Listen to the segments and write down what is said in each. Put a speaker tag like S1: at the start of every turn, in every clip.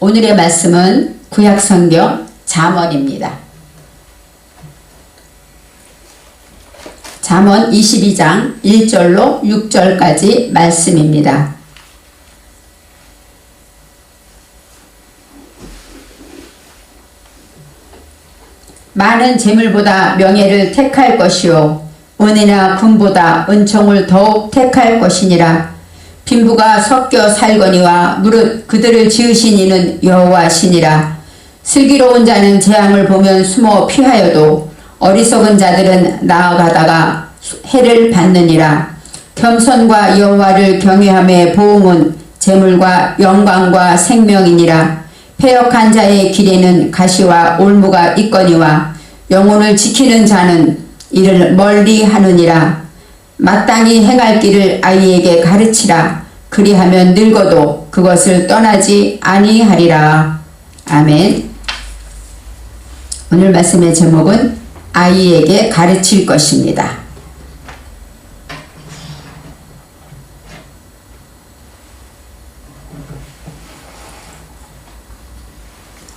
S1: 오늘의 말씀은 구약성경 잠언입니다. 잠언 22장 1절로 6절까지 말씀입니다. 많은 재물보다 명예를 택할 것이요 은혜나 금보다 은총을 더욱 택할 것이니라. 빈부가 섞여 살거니와 무릇 그들을 지으신 이는 여호와시니라. 슬기로운 자는 재앙을 보면 숨어 피하여도 어리석은 자들은 나아가다가 해를 받느니라. 겸손과 여호와를 경외함의 보응은 재물과 영광과 생명이니라. 패역한 자의 길에는 가시와 올무가 있거니와 영혼을 지키는 자는 이를 멀리 하느니라. 마땅히 행할 길을 아이에게 가르치라. 그리하면 늙어도 그것을 떠나지 아니하리라. 아멘. 오늘 말씀의 제목은 아이에게 가르칠 것입니다.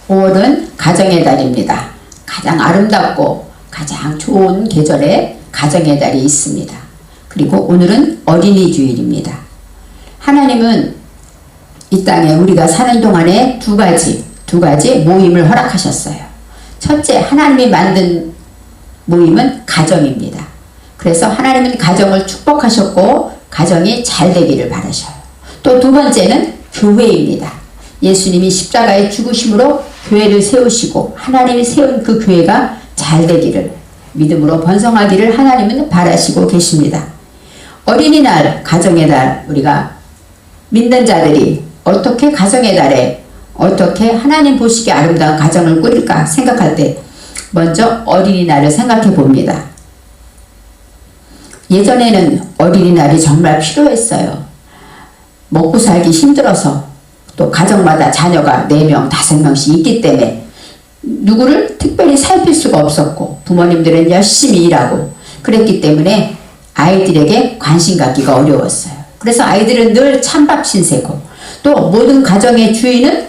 S1: 5월은 가정의 달입니다. 가장 아름답고 가장 좋은 계절에 가정의 달이 있습니다. 그리고 오늘은 어린이 주일입니다. 하나님은 이 땅에 우리가 사는 동안에 두 가지 모임을 허락하셨어요. 첫째, 하나님이 만든 모임은 가정입니다. 그래서 하나님은 가정을 축복하셨고 가정이 잘 되기를 바라셔요. 또 두 번째는 교회입니다. 예수님이 십자가에 죽으심으로 교회를 세우시고 하나님이 세운 그 교회가 잘 되기를, 믿음으로 번성하기를 하나님은 바라시고 계십니다. 어린이날, 가정의 달, 우리가 믿는 자들이 어떻게 가정의 달에 어떻게 하나님 보시기에 아름다운 가정을 꾸릴까 생각할 때 먼저 어린이날을 생각해 봅니다. 예전에는 어린이날이 정말 필요했어요. 먹고 살기 힘들어서, 또 가정마다 자녀가 4명, 5명씩 있기 때문에 누구를 특별히 살필 수가 없었고 부모님들은 열심히 일하고 그랬기 때문에 아이들에게 관심 갖기가 어려웠어요. 그래서 아이들은 늘 찬밥 신세고 또 모든 가정의 주인은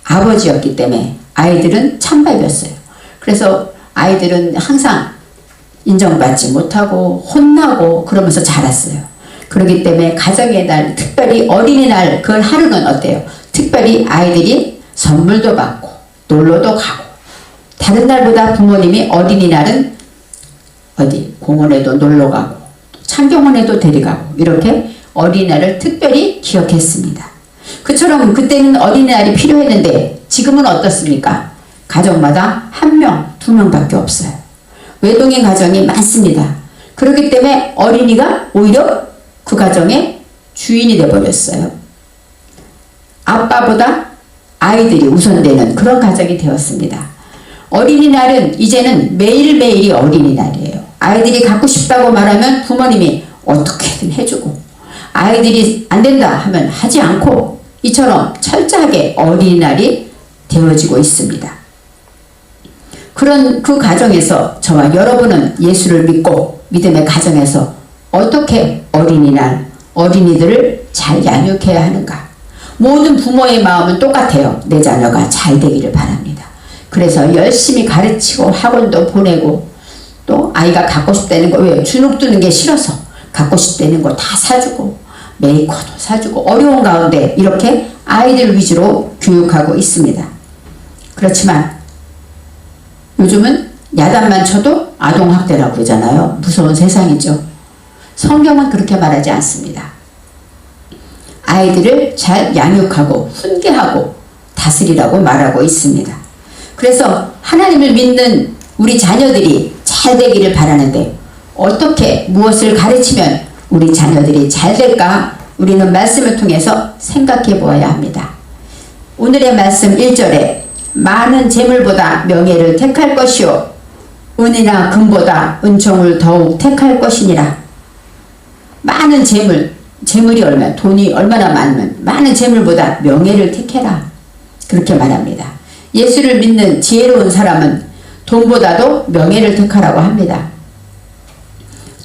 S1: 아버지였기 때문에 아이들은 찬밥이었어요. 그래서 아이들은 항상 인정받지 못하고 혼나고 그러면서 자랐어요. 그렇기 때문에 가정의 날, 특별히 어린이날 그 하루는 어때요? 특별히 아이들이 선물도 받고 놀러도 가고, 다른 날보다 부모님이 어린이날은 어디 공원에도 놀러 가고 창경원에도 데려가고 이렇게 어린이날을 특별히 기억했습니다. 그처럼 그때는 어린이날이 필요했는데 지금은 어떻습니까? 가정마다 1명, 2명밖에 없어요. 외동인 가정이 많습니다. 그렇기 때문에 어린이가 오히려 그 가정의 주인이 되어버렸어요. 아빠보다 아이들이 우선되는 그런 가정이 되었습니다. 어린이날은 이제는 매일매일이 어린이날이에요. 아이들이 갖고 싶다고 말하면 부모님이 어떻게든 해주고, 아이들이 안 된다 하면 하지 않고, 이처럼 철저하게 어린이날이 되어지고 있습니다. 그런 그 가정에서 저와 여러분은 예수를 믿고 믿음의 가정에서 어떻게 어린이날, 어린이들을 잘 양육해야 하는가? 모든 부모의 마음은 똑같아요. 내 자녀가 잘 되기를 바랍니다. 그래서 열심히 가르치고 학원도 보내고, 또 아이가 갖고 싶다는 거, 왜 주눅 드는 게 싫어서 갖고 싶다는 거 다 사주고 메이커도 사주고 어려운 가운데 이렇게 아이들 위주로 교육하고 있습니다. 그렇지만 요즘은 야단만 쳐도 아동학대라고 그러잖아요. 무서운 세상이죠. 성경은 그렇게 말하지 않습니다. 아이들을 잘 양육하고 훈계하고 다스리라고 말하고 있습니다. 그래서 하나님을 믿는 우리 자녀들이 잘 되기를 바라는데 어떻게 무엇을 가르치면 우리 자녀들이 잘 될까? 우리는 말씀을 통해서 생각해 보아야 합니다. 오늘의 말씀 1절에 많은 재물보다 명예를 택할 것이요 은이나 금보다 은총을 더욱 택할 것이니라. 많은 재물이 얼마나, 돈이 얼마나 많으면 많은 재물보다 명예를 택해라. 그렇게 말합니다. 예수를 믿는 지혜로운 사람은 돈보다도 명예를 택하라고 합니다.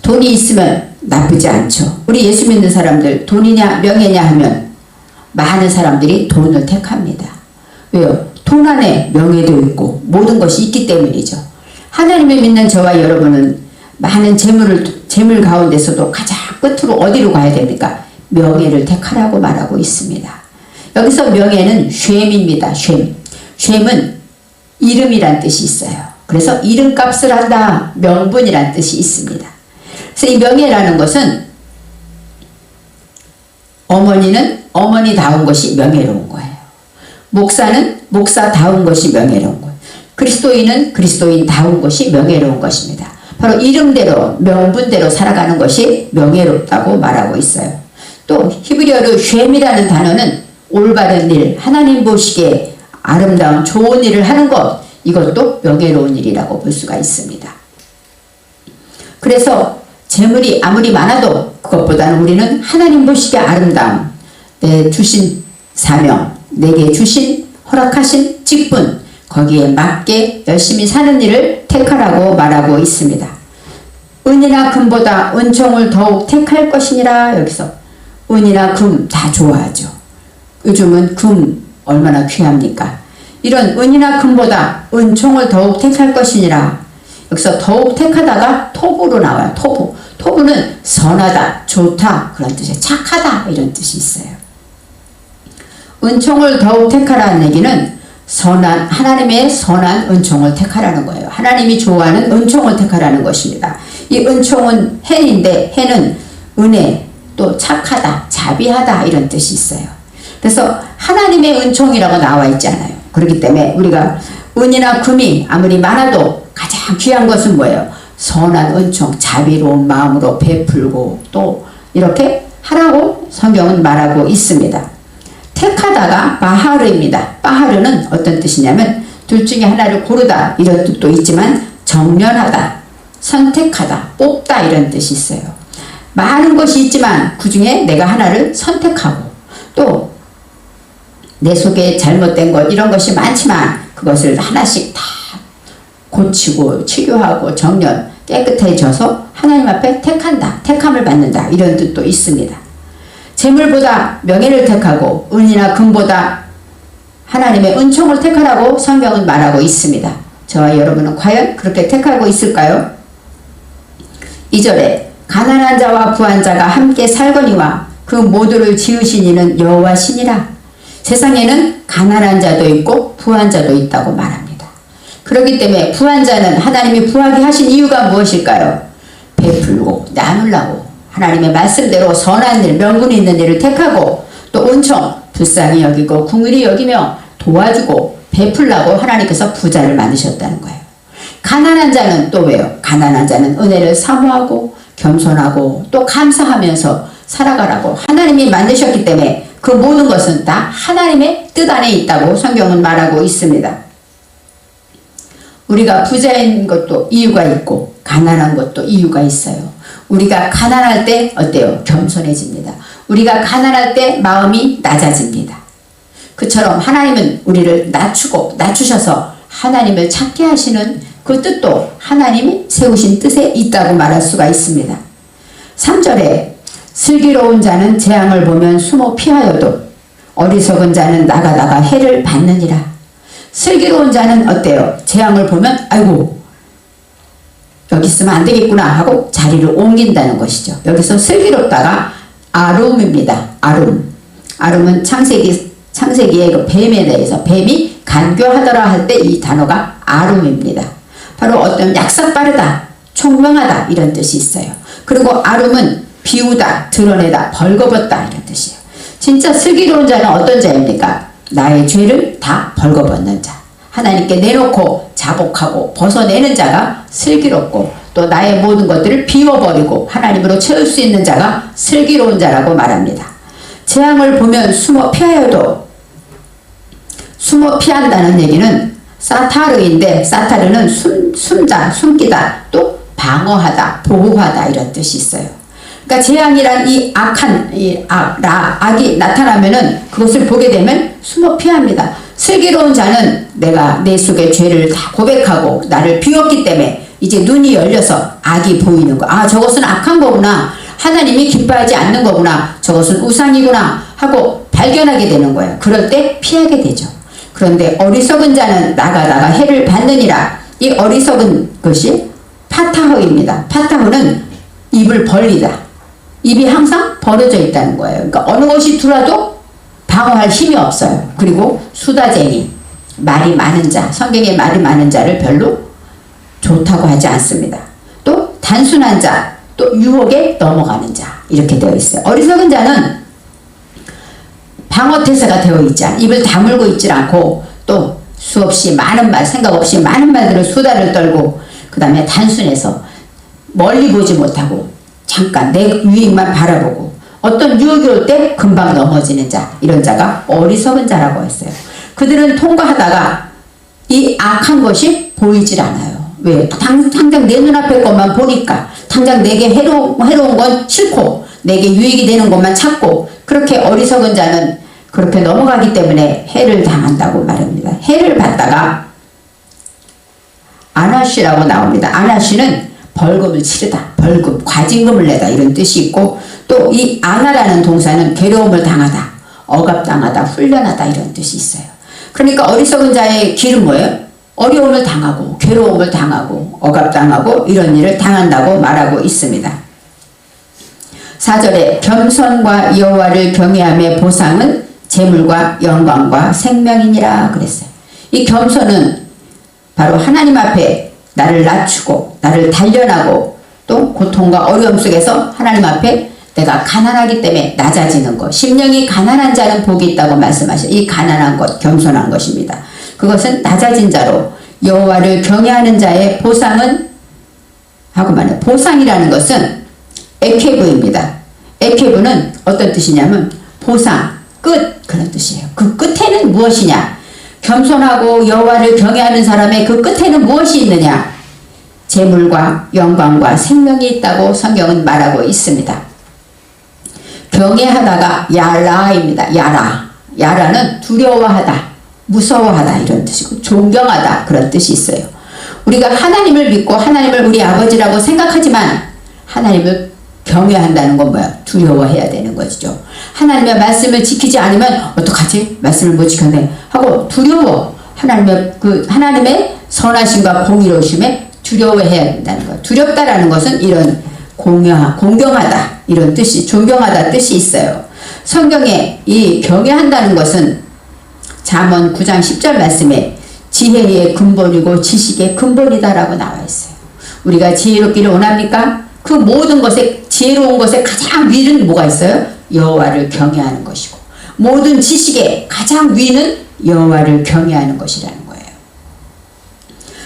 S1: 돈이 있으면 나쁘지 않죠. 우리 예수 믿는 사람들 돈이냐 명예냐 하면 많은 사람들이 돈을 택합니다. 왜요? 돈 안에 명예도 있고 모든 것이 있기 때문이죠. 하나님을 믿는 저와 여러분은 많은 재물 가운데서도 가장 끝으로 어디로 가야 됩니까? 명예를 택하라고 말하고 있습니다. 여기서 명예는 쉔입니다. 쉔. 쉔은 이름이란 뜻이 있어요. 그래서 이름값을 한다, 명분이란 뜻이 있습니다. 그래서 이 명예라는 것은 어머니는 어머니다운 것이 명예로운 거예요. 목사는 목사다운 것이 명예로운 거예요. 그리스도인은 그리스도인다운 것이 명예로운 것입니다. 바로 이름대로 명분대로 살아가는 것이 명예롭다고 말하고 있어요. 또 히브리어로 쉔이라는 단어는 올바른 일, 하나님 보시기에 아름다운 좋은 일을 하는 것, 이것도 명예로운 일이라고 볼 수가 있습니다. 그래서 재물이 아무리 많아도 그것보다는 우리는 하나님 보시기에 아름다움, 내 주신 사명, 내게 주신 허락하신 직분, 거기에 맞게 열심히 사는 일을 택하라고 말하고 있습니다. 은이나 금보다 은총을 더욱 택할 것이니라. 여기서 은이나 금 다 좋아하죠. 요즘은 금 얼마나 귀합니까? 이런 은이나 금보다 은총을 더욱 택할 것이니라. 여기서 더욱 택하다가 토부로 나와요. 토부. 토부는 선하다, 좋다 그런 뜻이에요. 착하다 이런 뜻이 있어요. 은총을 더욱 택하라는 얘기는 선한 하나님의 선한 은총을 택하라는 거예요. 하나님이 좋아하는 은총을 택하라는 것입니다. 이 은총은 해인데 해는 은혜, 또 착하다, 자비하다 이런 뜻이 있어요. 그래서 하나님의 은총이라고 나와 있잖아요. 그렇기 때문에 우리가 은이나 금이 아무리 많아도 가장 귀한 것은 뭐예요? 선한 은총, 자비로운 마음으로 베풀고 또 이렇게 하라고 성경은 말하고 있습니다. 택하다가 바하르입니다. 바하르는 어떤 뜻이냐면 둘 중에 하나를 고르다 이런 뜻도 있지만 정련하다, 선택하다, 뽑다 이런 뜻이 있어요. 많은 것이 있지만 그 중에 내가 하나를 선택하고 또 내 속에 잘못된 것 이런 것이 많지만 그것을 하나씩 다 고치고 치료하고 정련 깨끗해져서 하나님 앞에 택한다, 택함을 받는다 이런 뜻도 있습니다. 재물보다 명예를 택하고 은이나 금보다 하나님의 은총을 택하라고 성경은 말하고 있습니다. 저와 여러분은 과연 그렇게 택하고 있을까요? 2절에 가난한 자와 부한 자가 함께 살거니와 그 모두를 지으신 이는 여호와시니라. 세상에는 가난한 자도 있고 부한 자도 있다고 말합니다. 그렇기 때문에 부한 자는 하나님이 부하게 하신 이유가 무엇일까요? 베풀고 나누려고 하나님의 말씀대로 선한 일, 명분 있는 일을 택하고 또 은총, 불쌍히 여기고 긍휼히 여기며 도와주고 베풀라고 하나님께서 부자를 만드셨다는 거예요. 가난한 자는 또 왜요? 가난한 자는 은혜를 사모하고 겸손하고 또 감사하면서 살아가라고 하나님이 만드셨기 때문에 그 모든 것은 다 하나님의 뜻 안에 있다고 성경은 말하고 있습니다. 우리가 부자인 것도 이유가 있고 가난한 것도 이유가 있어요. 우리가 가난할 때 어때요? 겸손해집니다. 우리가 가난할 때 마음이 낮아집니다. 그처럼 하나님은 우리를 낮추셔서 하나님을 찾게 하시는 그 뜻도 하나님이 세우신 뜻에 있다고 말할 수가 있습니다. 3절에 슬기로운 자는 재앙을 보면 숨어 피하여도 어리석은 자는 나가다가 해를 받느니라. 슬기로운 자는 어때요? 재앙을 보면 아이고 여기 있으면 안 되겠구나 하고 자리를 옮긴다는 것이죠. 여기서 슬기롭다가 아룸입니다. 아룸은 창세기의 그 뱀에 대해서 뱀이 간교하더라 할 때 이 단어가 아룸입니다. 바로 어떤 약삭 빠르다, 총명하다 이런 뜻이 있어요. 그리고 아룸은 비우다, 드러내다, 벌거벗다 이런 뜻이에요. 진짜 슬기로운 자는 어떤 자입니까? 나의 죄를 다 벌거벗는 자. 하나님께 내놓고 자복하고 벗어내는 자가 슬기롭고 또 나의 모든 것들을 비워버리고 하나님으로 채울 수 있는 자가 슬기로운 자라고 말합니다. 재앙을 보면 숨어 피하여도 숨어 피한다는 얘기는 사타르인데 사타르는 숨기다 또 방어하다 보호하다 이런 뜻이 있어요. 그러니까 재앙이란 이 악이 나타나면은 그것을 보게 되면 숨어 피합니다. 슬기로운 자는 내가 내 속의 죄를 다 고백하고 나를 비웠기 때문에 이제 눈이 열려서 악이 보이는 거. 아, 저것은 악한 거구나. 하나님이 기뻐하지 않는 거구나. 저것은 우상이구나 하고 발견하게 되는 거예요. 그럴 때 피하게 되죠. 그런데 어리석은 자는 나가다가 해를 받느니라. 이 어리석은 것이 파타허입니다. 파타허는 입을 벌리다. 입이 항상 벌어져 있다는 거예요. 그러니까 어느 것이 들어와도 방어할 힘이 없어요. 그리고 수다쟁이, 말이 많은 자, 성경에 말이 많은 자를 별로 좋다고 하지 않습니다. 또 단순한 자, 또 유혹에 넘어가는 자, 이렇게 되어 있어요. 어리석은 자는 방어태세가 되어 있지 않아. 입을 다물고 있지 않고 또 수없이 많은 말, 생각 없이 많은 말들을 수다를 떨고 그 다음에 단순해서 멀리 보지 못하고 잠깐 내 유익만 바라보고 어떤 유혹이 올 때 금방 넘어지는 자, 이런 자가 어리석은 자라고 했어요. 그들은 통과하다가 이 악한 것이 보이질 않아요. 왜? 당장 내 눈앞에 것만 보니까 당장 내게 해로운 건 싫고 내게 유익이 되는 것만 찾고 그렇게 어리석은 자는 그렇게 넘어가기 때문에 해를 당한다고 말합니다. 해를 받다가 아나시라고 나옵니다. 아나시는 벌금을 치르다, 벌금, 과징금을 내다 이런 뜻이 있고 또 이 아나라는 동사는 괴로움을 당하다, 억압당하다, 훈련하다 이런 뜻이 있어요. 그러니까 어리석은 자의 길은 뭐예요? 어려움을 당하고 괴로움을 당하고 억압당하고 이런 일을 당한다고 말하고 있습니다. 4절에 겸손과 여호와를 경외함의 보상은 재물과 영광과 생명이니라 그랬어요. 이 겸손은 바로 하나님 앞에 나를 낮추고 나를 단련하고 또 고통과 어려움 속에서 하나님 앞에 내가 가난하기 때문에 낮아지는 것. 심령이 가난한 자는 복이 있다고 말씀하셔요. 이 가난한 것, 겸손한 것입니다. 그것은 낮아진 자로 여호와를 경외하는 자의 보상은 하고 말해요. 보상이라는 것은 에케브입니다. 에케브는 어떤 뜻이냐면 보상, 끝 그런 뜻이에요. 그 끝에는 무엇이냐? 겸손하고 여호와를 경외하는 사람의 그 끝에는 무엇이 있느냐? 재물과 영광과 생명이 있다고 성경은 말하고 있습니다. 경외하다가 야라입니다. 야라는 두려워하다, 무서워하다 이런 뜻이고 존경하다 그런 뜻이 있어요. 우리가 하나님을 믿고 하나님을 우리 아버지라고 생각하지만 하나님을 경외한다는 건 뭐야? 두려워해야 되는 것이죠. 하나님의 말씀을 지키지 않으면 어떡하지? 말씀을 못 지켰네 하고 두려워. 하나님의 선하심과 공의로우심에 두려워해야 된다는 것. 두렵다라는 것은 이런 공경하다 이런 뜻이, 존경하다 뜻이 있어요. 성경에 이 경외한다는 것은 잠언 9장 10절 말씀에 지혜의 근본이고 지식의 근본이다라고 나와 있어요. 우리가 지혜롭기를 원합니까? 그 모든 것에, 지혜로운 것에 가장 위는 뭐가 있어요? 여호와를 경외하는 것이고 모든 지식의 가장 위는 여호와를 경외하는 것이라는 거예요.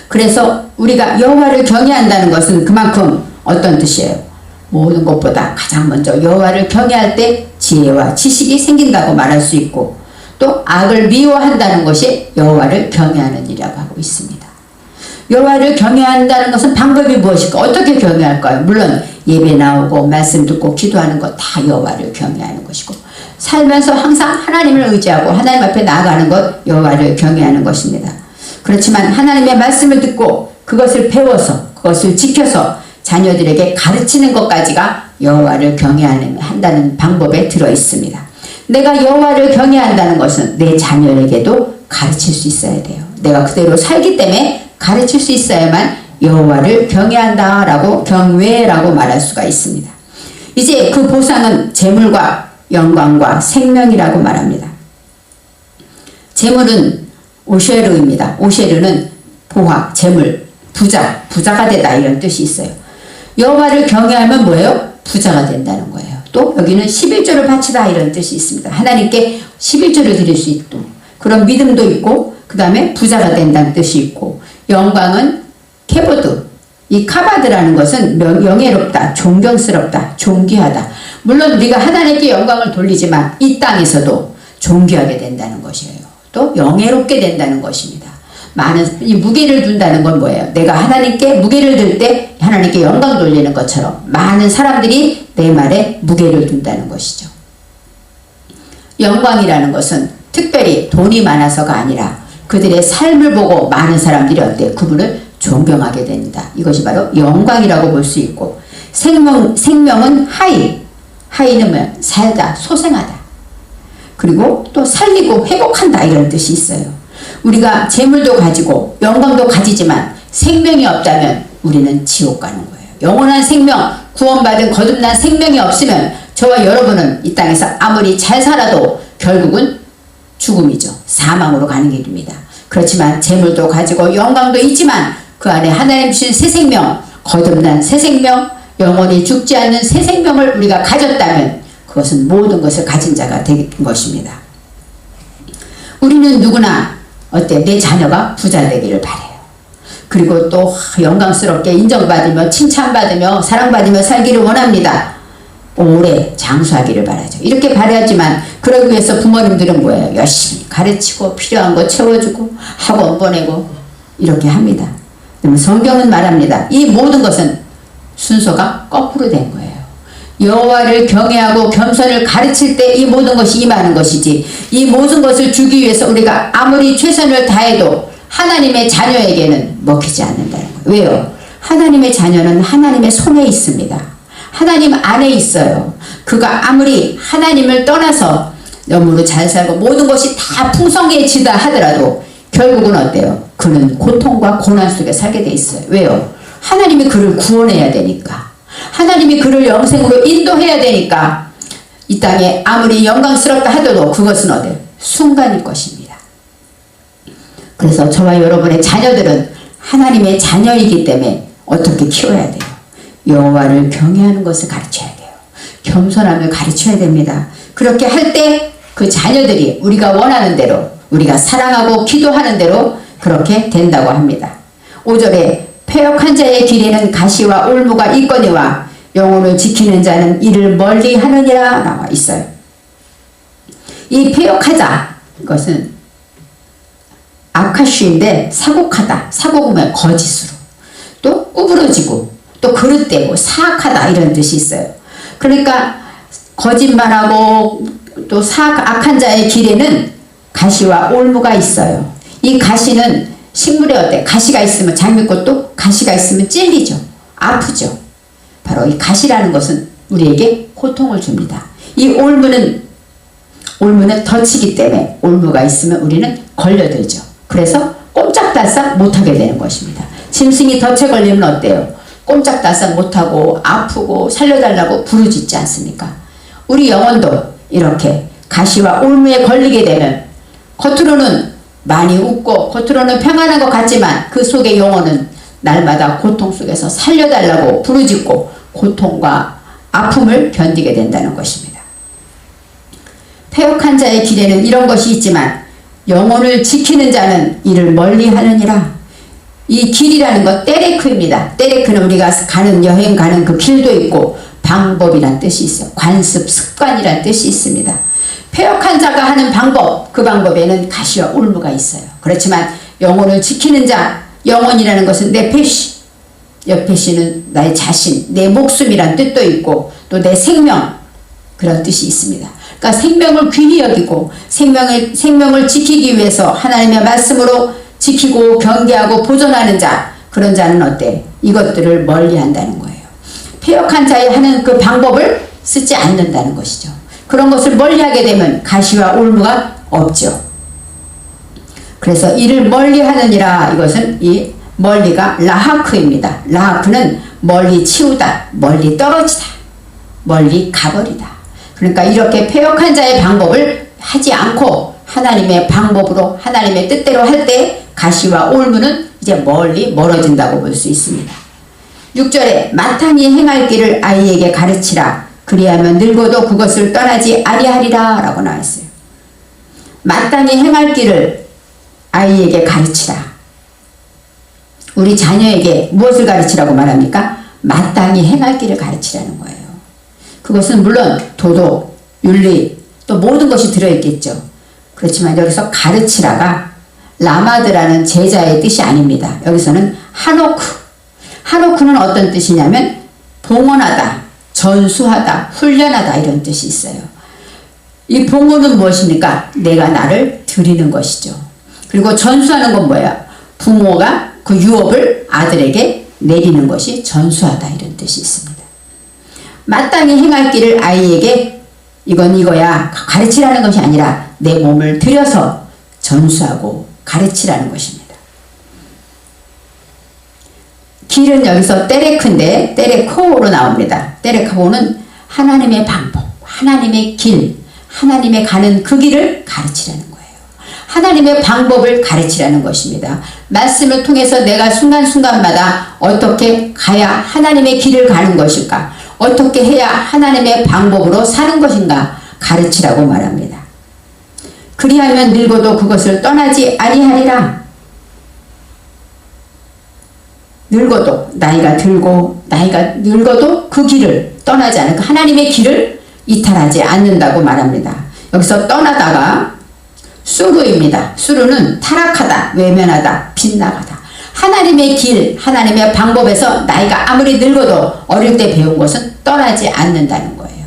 S1: 그래서 우리가 여호와를 경외한다는 것은 그만큼 어떤 뜻이에요? 모든 것보다 가장 먼저 여호와를 경외할 때 지혜와 지식이 생긴다고 말할 수 있고 또 악을 미워한다는 것이 여호와를 경외하는 일이라고 하고 있습니다. 여호와를 경외한다는 것은 방법이 무엇일까? 어떻게 경외할까요? 물론 예배 나오고 말씀 듣고 기도하는 것 다 여호와를 경외하는 것이고 살면서 항상 하나님을 의지하고 하나님 앞에 나아가는 것 여호와를 경외하는 것입니다. 그렇지만 하나님의 말씀을 듣고 그것을 배워서 그것을 지켜서 자녀들에게 가르치는 것까지가 여호와를 경외한다는 방법에 들어 있습니다. 내가 여호와를 경외한다는 것은 내 자녀에게도 가르칠 수 있어야 돼요. 내가 그대로 살기 때문에 가르칠 수 있어야만 여호와를 경외한다라고 경외라고 말할 수가 있습니다. 이제 그 보상은 재물과 영광과 생명이라고 말합니다. 재물은 오쉐르입니다. 오쉐르는 보화, 재물, 부자가 되다 이런 뜻이 있어요. 여호와를 경외하면 뭐예요? 부자가 된다는 거예요. 또 여기는 11조를 바치다 이런 뜻이 있습니다. 하나님께 11조를 드릴 수 있도록 그런 믿음도 있고 그 다음에 부자가 된다는 뜻이 있고 영광은 케보드, 이 카바드라는 것은 명예롭다, 존경스럽다, 존귀하다. 물론 우리가 하나님께 영광을 돌리지만 이 땅에서도 존귀하게 된다는 것이에요. 또 영예롭게 된다는 것입니다. 많은 이 무게를 둔다는 건 뭐예요? 내가 하나님께 무게를 들 때 하나님께 영광 돌리는 것처럼 많은 사람들이 내 말에 무게를 둔다는 것이죠. 영광이라는 것은 특별히 돈이 많아서가 아니라 그들의 삶을 보고 많은 사람들이 어때? 그분을 존경하게 된다. 이것이 바로 영광이라고 볼 수 있고 생명은 하이는 뭐야? 살다, 소생하다. 그리고 또 살리고 회복한다 이런 뜻이 있어요. 우리가 재물도 가지고 영광도 가지지만 생명이 없다면 우리는 지옥 가는 거예요. 영원한 생명, 구원받은 거듭난 생명이 없으면 저와 여러분은 이 땅에서 아무리 잘 살아도 결국은 죽음이죠. 사망으로 가는 길입니다. 그렇지만 재물도 가지고 영광도 있지만 그 안에 하나님 주신 새 생명, 거듭난 새 생명, 영원히 죽지 않는 새 생명을 우리가 가졌다면 그것은 모든 것을 가진 자가 된 것입니다. 우리는 누구나 내 자녀가 부자 되기를 바라요. 그리고 또 영광스럽게 인정받으며 칭찬받으며 사랑받으며 살기를 원합니다. 오래 장수하기를 바라죠. 이렇게 바라지만 그러기 위해서 부모님들은 뭐예요? 열심히 가르치고 필요한 거 채워주고 학원 보내고 이렇게 합니다. 그러면 성경은 말합니다. 이 모든 것은 순서가 거꾸로 된 거예요. 여호와를 경외하고 겸손을 가르칠 때 이 모든 것이 임하는 것이지, 이 모든 것을 주기 위해서 우리가 아무리 최선을 다해도 하나님의 자녀에게는 먹히지 않는다는 거예요. 왜요? 하나님의 자녀는 하나님의 손에 있습니다. 하나님 안에 있어요. 그가 아무리 하나님을 떠나서 너무로 잘 살고 모든 것이 다 풍성해지다 하더라도 결국은 어때요? 그는 고통과 고난 속에 살게 돼 있어요. 왜요? 하나님이 그를 구원해야 되니까. 하나님이 그를 영생으로 인도해야 되니까. 이 땅에 아무리 영광스럽다 하더라도 그것은 어때요? 순간일 것입니다. 그래서 저와 여러분의 자녀들은 하나님의 자녀이기 때문에 어떻게 키워야 돼요? 여호와를 경외하는 것을 가르쳐야 돼요. 겸손함을 가르쳐야 됩니다. 그렇게 할 때 그 자녀들이 우리가 원하는 대로, 우리가 사랑하고 기도하는 대로 그렇게 된다고 합니다. 5절에 패역한 자의 길에는 가시와 올무가 있거니와 영혼을 지키는 자는 이를 멀리 하느니라 나와 있어요. 이 패역하자, 이것은 아카슈인데 사곡하다, 사곡하면 거짓으로, 또 구부러지고 또 그릇되고 사악하다 이런 뜻이 있어요. 그러니까 거짓말하고 또 악한 자의 길에는 가시와 올무가 있어요. 이 가시는 식물에 어때? 가시가 있으면 장미꽃도 가시가 있으면 찔리죠. 아프죠. 바로 이 가시라는 것은 우리에게 고통을 줍니다. 이 올무는 덫이기 때문에 올무가 있으면 우리는 걸려들죠. 그래서 꼼짝달싹 못하게 되는 것입니다. 짐승이 덫에 걸리면 어때요? 꼼짝달싹 못하고 아프고 살려달라고 부르짖지 않습니까? 우리 영혼도 이렇게 가시와 올무에 걸리게 되면 겉으로는 많이 웃고 겉으로는 평안한 것 같지만 그 속의 영혼은 날마다 고통 속에서 살려달라고 부르짖고 고통과 아픔을 견디게 된다는 것입니다. 패역한 자의 길에는 이런 것이 있지만 영혼을 지키는 자는 이를 멀리 하느니라. 이 길이라는 것 떼레크입니다. 떼레크는 우리가 가는 여행 가는 그 길도 있고 방법이란 뜻이 있어요. 관습, 습관이란 뜻이 있습니다. 패역한 자가 하는 방법, 그 방법에는 가시와 올무가 있어요. 그렇지만 영혼을 지키는 자, 영혼이라는 것은 내 패시, 여패시는 나의 자신, 내 목숨이란 뜻도 있고 또 내 생명, 그런 뜻이 있습니다. 그러니까 생명을 귀히 여기고 생명을 지키기 위해서 하나님의 말씀으로 지키고 경계하고 보존하는 자, 그런 자는 어때? 이것들을 멀리 한다는 거예요. 패역한 자의 하는 그 방법을 쓰지 않는다는 것이죠. 그런 것을 멀리하게 되면 가시와 올무가 없죠. 그래서 이를 멀리하느니라, 이것은 이 멀리가 라하크입니다. 라하크는 멀리 치우다, 멀리 떨어지다, 멀리 가버리다. 그러니까 이렇게 패역한 자의 방법을 하지 않고 하나님의 방법으로 하나님의 뜻대로 할 때 가시와 올무는 이제 멀리 멀어진다고 볼 수 있습니다. 6절에 마땅히 행할 길을 아이에게 가르치라. 그리하면 늙어도 그것을 떠나지 아니하리라 라고 나와있어요. 마땅히 행할 길을 아이에게 가르치라. 우리 자녀에게 무엇을 가르치라고 말합니까? 마땅히 행할 길을 가르치라는 거예요. 그것은 물론 도덕, 윤리, 또 모든 것이 들어있겠죠. 그렇지만 여기서 가르치라가 라마드라는 제자의 뜻이 아닙니다. 여기서는 하노크. 하노크는 어떤 뜻이냐면 봉헌하다, 전수하다, 훈련하다 이런 뜻이 있어요. 이 봉헌은 무엇입니까? 내가 나를 드리는 것이죠. 그리고 전수하는 건 뭐야? 부모가 그 유업을 아들에게 내리는 것이 전수하다 이런 뜻이 있습니다. 마땅히 행할 길을 아이에게 이건 이거야 가르치라는 것이 아니라 내 몸을 들여서 전수하고 가르치라는 것입니다. 길은 여기서 때레크인데 때레코로 나옵니다. 때레코는 하나님의 방법, 하나님의 길, 하나님의 가는 그 길을 가르치라는 거예요. 하나님의 방법을 가르치라는 것입니다. 말씀을 통해서 내가 순간순간마다 어떻게 가야 하나님의 길을 가는 것일까? 어떻게 해야 하나님의 방법으로 사는 것인가? 가르치라고 말합니다. 그리하면 늙어도 그것을 떠나지 아니하리라. 늙어도 나이가 들고 나이가 늙어도 그 길을 떠나지 않을 하나님의 길을 이탈하지 않는다고 말합니다. 여기서 떠나다가 수루입니다. 수루는 타락하다, 외면하다, 빗나가다. 하나님의 길, 하나님의 방법에서 나이가 아무리 늙어도 어릴 때 배운 것은 떠나지 않는다는 거예요.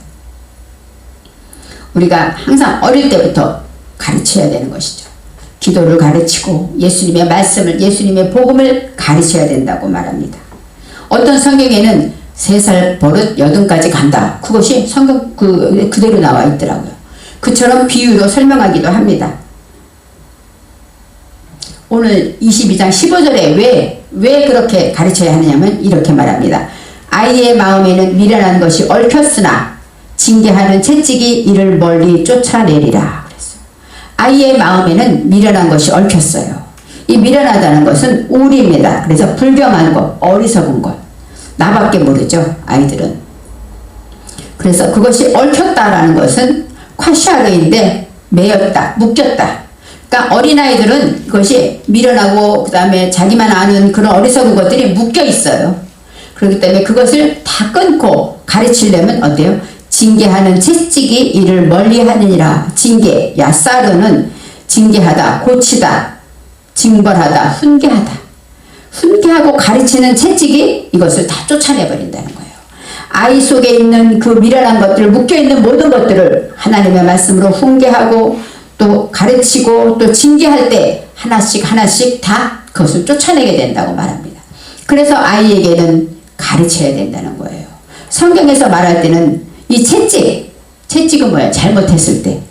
S1: 우리가 항상 어릴 때부터 가르쳐야 되는 것이죠. 기도를 가르치고 예수님의 말씀을, 예수님의 복음을 가르쳐야 된다고 말합니다. 어떤 성경에는 3살 버릇 8까지 간다. 그것이 성경 그대로 나와 있더라고요. 그처럼 비유로 설명하기도 합니다. 오늘 22장 15절에 왜 그렇게 가르쳐야 하느냐면 이렇게 말합니다. 아이의 마음에는 미련한 것이 얽혔으나 징계하는 채찍이 이를 멀리 쫓아내리라. 그랬어요. 아이의 마음에는 미련한 것이 얽혔어요. 이 미련하다는 것은 우리입니다. 그래서 불경한 것, 어리석은 것. 나밖에 모르죠, 아이들은. 그래서 그것이 얽혔다라는 것은 콰샤르인데 매였다, 묶였다. 그러니까 어린아이들은 그것이 미련하고 그 다음에 자기만 아는 그런 어리석은 것들이 묶여 있어요. 그렇기 때문에 그것을 다 끊고 가르치려면 어때요? 징계하는 채찍이 이를 멀리 하느니라. 징계, 야사르는 징계하다, 고치다, 징벌하다, 훈계하다. 훈계하고 가르치는 채찍이 이것을 다 쫓아내버린다는 거예요. 아이 속에 있는 그 미련한 것들, 묶여있는 모든 것들을 하나님의 말씀으로 훈계하고 또 가르치고 또 징계할 때 하나씩 다 그것을 쫓아내게 된다고 말합니다. 그래서 아이에게는 가르쳐야 된다는 거예요. 성경에서 말할 때는 이 채찍은 뭐야? 잘못했을 때.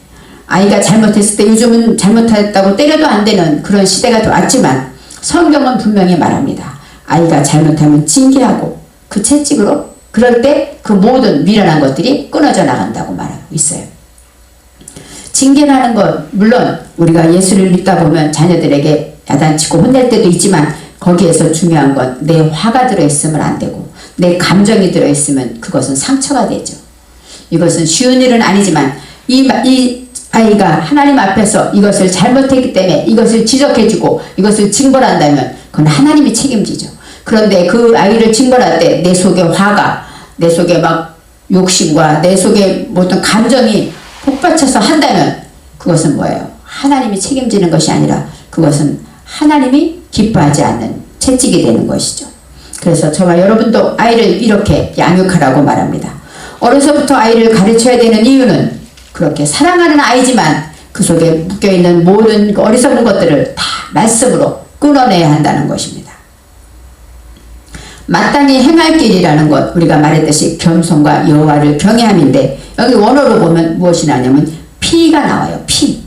S1: 아이가 잘못했을 때 요즘은 잘못했다고 때려도 안 되는 그런 시대가 왔지만 성경은 분명히 말합니다. 아이가 잘못하면 징계하고 그 채찍으로 그럴 때 그 모든 미련한 것들이 끊어져 나간다고 말하고 있어요. 징계라는 것, 물론 우리가 예수를 믿다 보면 자녀들에게 야단치고 혼낼 때도 있지만 거기에서 중요한 건 내 화가 들어있으면 안 되고 내 감정이 들어있으면 그것은 상처가 되죠. 이것은 쉬운 일은 아니지만 이 아이가 하나님 앞에서 이것을 잘못했기 때문에 이것을 지적해주고 이것을 징벌한다면 그건 하나님이 책임지죠. 그런데 그 아이를 징벌할 때 내 속에 화가, 내 속에 막 욕심과 내 속에 모든 감정이 폭받쳐서 한다면 그것은 뭐예요? 하나님이 책임지는 것이 아니라 그것은 하나님이 기뻐하지 않는 채찍이 되는 것이죠. 그래서 저와 여러분도 아이를 이렇게 양육하라고 말합니다. 어려서부터 아이를 가르쳐야 되는 이유는 그렇게 사랑하는 아이지만 그 속에 묶여있는 모든 어리석은 것들을 다 말씀으로 끊어내야 한다는 것입니다. 마땅히 행할 길이라는 것, 우리가 말했듯이 겸손과 여호와를 경외함인데 여기 원어로 보면 무엇이 나냐면 피가 나와요. 피.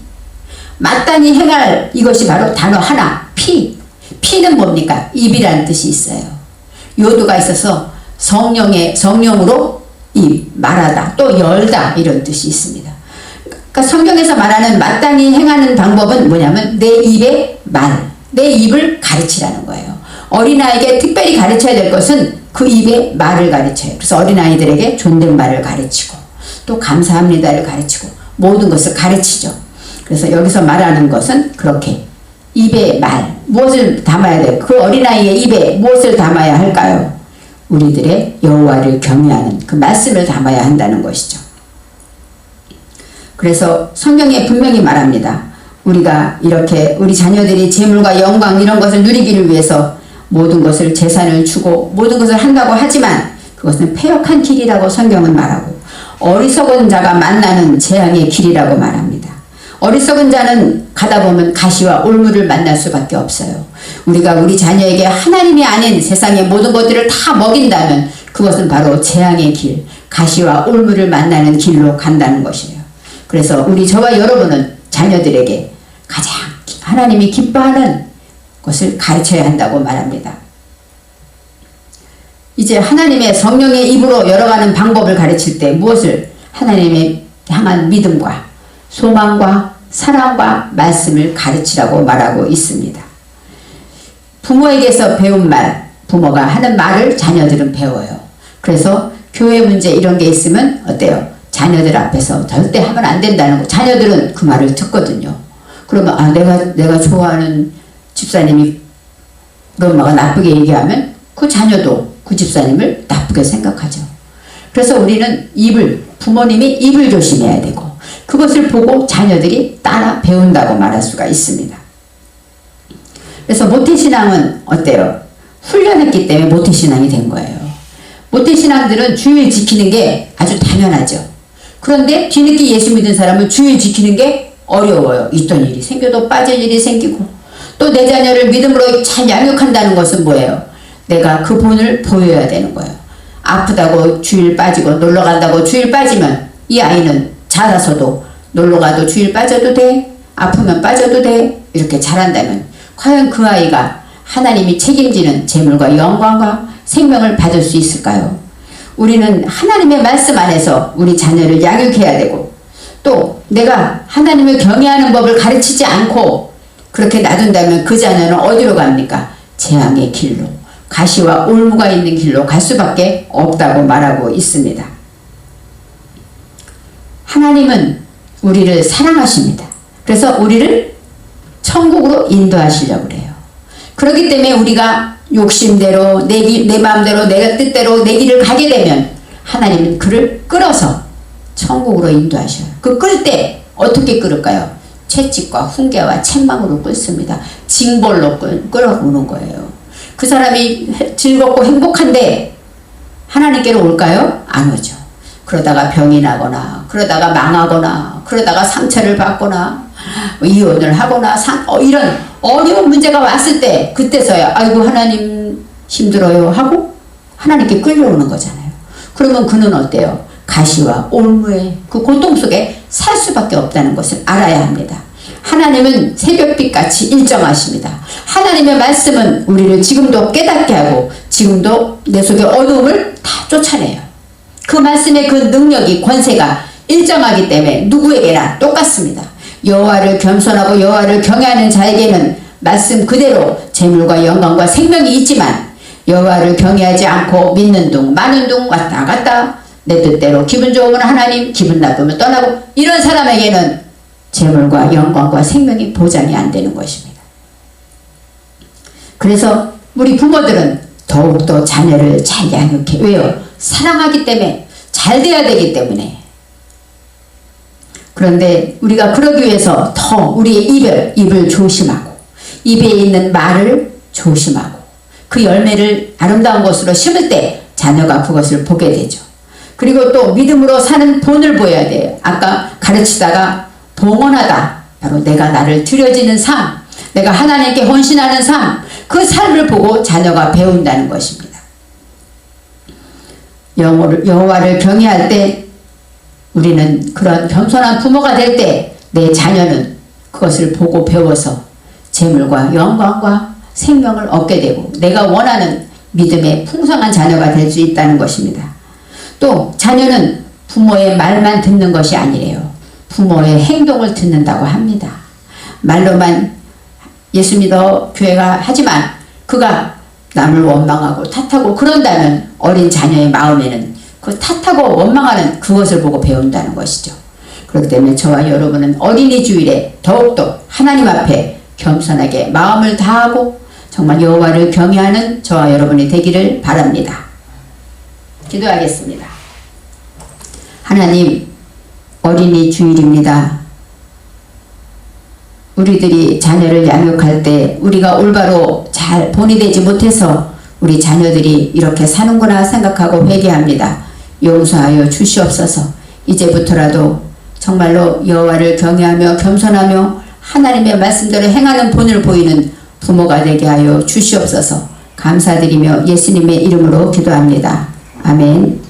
S1: 마땅히 행할 이것이 바로 단어 하나, 피. 피는 뭡니까? 입이라는 뜻이 있어요. 요도가 있어서 성령으로 말하다, 또 열다 이런 뜻이 있습니다. 그러니까 성경에서 말하는 마땅히 행하는 방법은 뭐냐면 내 입의 말, 내 입을 가르치라는 거예요. 어린아이에게 특별히 가르쳐야 될 것은 그 입의 말을 가르쳐요. 그래서 어린아이들에게 존댓말을 가르치고 또 감사합니다를 가르치고 모든 것을 가르치죠. 그래서 여기서 말하는 것은 그렇게 입의 말, 무엇을 담아야 돼요? 그 어린아이의 입에 무엇을 담아야 할까요? 우리들의 여호와를 경외하는 그 말씀을 담아야 한다는 것이죠. 그래서 성경에 분명히 말합니다. 우리가 이렇게 우리 자녀들이 재물과 영광 이런 것을 누리기를 위해서 모든 것을 재산을 주고 모든 것을 한다고 하지만 그것은 패역한 길이라고 성경은 말하고 어리석은 자가 만나는 재앙의 길이라고 말합니다. 어리석은 자는 가다 보면 가시와 올무를 만날 수밖에 없어요. 우리가 우리 자녀에게 하나님이 아닌 세상의 모든 것들을 다 먹인다면 그것은 바로 재앙의 길, 가시와 올무를 만나는 길로 간다는 것이에요. 그래서 저와 여러분은 자녀들에게 가장 하나님이 기뻐하는 것을 가르쳐야 한다고 말합니다. 이제 하나님의 성령의 입으로 열어가는 방법을 가르칠 때 무엇을 하나님의 향한 믿음과 소망과 사랑과 말씀을 가르치라고 말하고 있습니다. 부모에게서 배운 말, 부모가 하는 말을 자녀들은 배워요. 그래서 교회 문제 이런 게 있으면 어때요? 자녀들 앞에서 절대 하면 안 된다는 거. 자녀들은 그 말을 듣거든요. 그러면 내가 좋아하는 집사님이 그런 엄마가 나쁘게 얘기하면 그 자녀도 그 집사님을 나쁘게 생각하죠. 그래서 우리는 부모님이 입을 조심해야 되고 그것을 보고 자녀들이 따라 배운다고 말할 수가 있습니다. 그래서 모태신앙은 어때요? 훈련했기 때문에 모태신앙이 된 거예요. 모태신앙들은 주일 지키는 게 아주 당연하죠. 그런데 뒤늦게 예수 믿은 사람은 주일 지키는 게 어려워요. 있던 일이 생겨도 빠질 일이 생기고 또 내 자녀를 믿음으로 잘 양육한다는 것은 뭐예요? 내가 그 본을 보여야 되는 거예요. 아프다고 주일 빠지고 놀러 간다고 주일 빠지면 이 아이는 자라서도 놀러 가도 주일 빠져도 돼, 아프면 빠져도 돼, 이렇게 잘한다면 과연 그 아이가 하나님이 책임지는 재물과 영광과 생명을 받을 수 있을까요? 우리는 하나님의 말씀 안에서 우리 자녀를 양육해야 되고 또 내가 하나님을 경외하는 법을 가르치지 않고 그렇게 놔둔다면 그 자녀는 어디로 갑니까? 재앙의 길로, 가시와 올무가 있는 길로 갈 수밖에 없다고 말하고 있습니다. 하나님은 우리를 사랑하십니다. 그래서 우리를 천국으로 인도하시려고 그래요. 그렇기 때문에 우리가 욕심대로 내 마음대로 내 뜻대로 내 길을 가게 되면 하나님은 그를 끌어서 천국으로 인도하셔요. 그 끌 때 어떻게 끌을까요? 채찍과 훈계와 책망으로 끌습니다. 징벌로 끌어오는 거예요. 그 사람이 즐겁고 행복한데 하나님께로 올까요? 안 오죠. 그러다가 병이 나거나 그러다가 망하거나 그러다가 상처를 받거나 이혼을 하거나 이런 어려운 문제가 왔을 때 그때서야 아이고 하나님 힘들어요 하고 하나님께 끌려오는 거잖아요. 그러면 그는 어때요? 가시와 올무의 그 고통 속에 살 수밖에 없다는 것을 알아야 합니다. 하나님은 새벽빛같이 일정하십니다. 하나님의 말씀은 우리를 지금도 깨닫게 하고 지금도 내 속의 어두움을 다 쫓아내요. 그 말씀의 그 능력이 권세가 일정하기 때문에 누구에게나 똑같습니다. 여호와를 겸손하고 여호와를 경외하는 자에게는 말씀 그대로 재물과 영광과 생명이 있지만 여호와를 경외하지 않고 믿는 둥 마는 둥 왔다 갔다 내 뜻대로 기분 좋으면 하나님 기분 나쁘면 떠나고 이런 사람에게는 재물과 영광과 생명이 보장이 안 되는 것입니다. 그래서 우리 부모들은 더욱더 자녀를 잘 양육해. 왜요? 사랑하기 때문에 잘 돼야 되기 때문에. 그런데 우리가 그러기 위해서 더 우리의 입을 조심하고 입에 있는 말을 조심하고 그 열매를 아름다운 것으로 심을 때 자녀가 그것을 보게 되죠. 그리고 또 믿음으로 사는 본을 보여야 돼요. 아까 가르치다가 봉헌하다. 바로 내가 나를 드려지는 삶, 내가 하나님께 헌신하는 삶, 그 삶을 보고 자녀가 배운다는 것입니다. 여호와를 경외할 때 우리는 그런 겸손한 부모가 될 때 내 자녀는 그것을 보고 배워서 재물과 영광과 생명을 얻게 되고 내가 원하는 믿음의 풍성한 자녀가 될 수 있다는 것입니다. 또 자녀는 부모의 말만 듣는 것이 아니래요. 부모의 행동을 듣는다고 합니다. 말로만 예수 믿어 교회가 하지만 그가 남을 원망하고 탓하고 그런다면 어린 자녀의 마음에는 그 탓하고 원망하는 그것을 보고 배운다는 것이죠. 그렇기 때문에 저와 여러분은 어린이 주일에 더욱더 하나님 앞에 겸손하게 마음을 다하고 정말 여호와를 경외하는 저와 여러분이 되기를 바랍니다. 기도하겠습니다. 하나님, 어린이 주일입니다. 우리들이 자녀를 양육할 때 우리가 올바로 잘 본이 되지 못해서 우리 자녀들이 이렇게 사는구나 생각하고 회개합니다. 용서하여 주시옵소서. 이제부터라도 정말로 여호와를 경외하며 겸손하며 하나님의 말씀대로 행하는 본을 보이는 부모가 되게 하여 주시옵소서. 감사드리며 예수님의 이름으로 기도합니다. 아멘.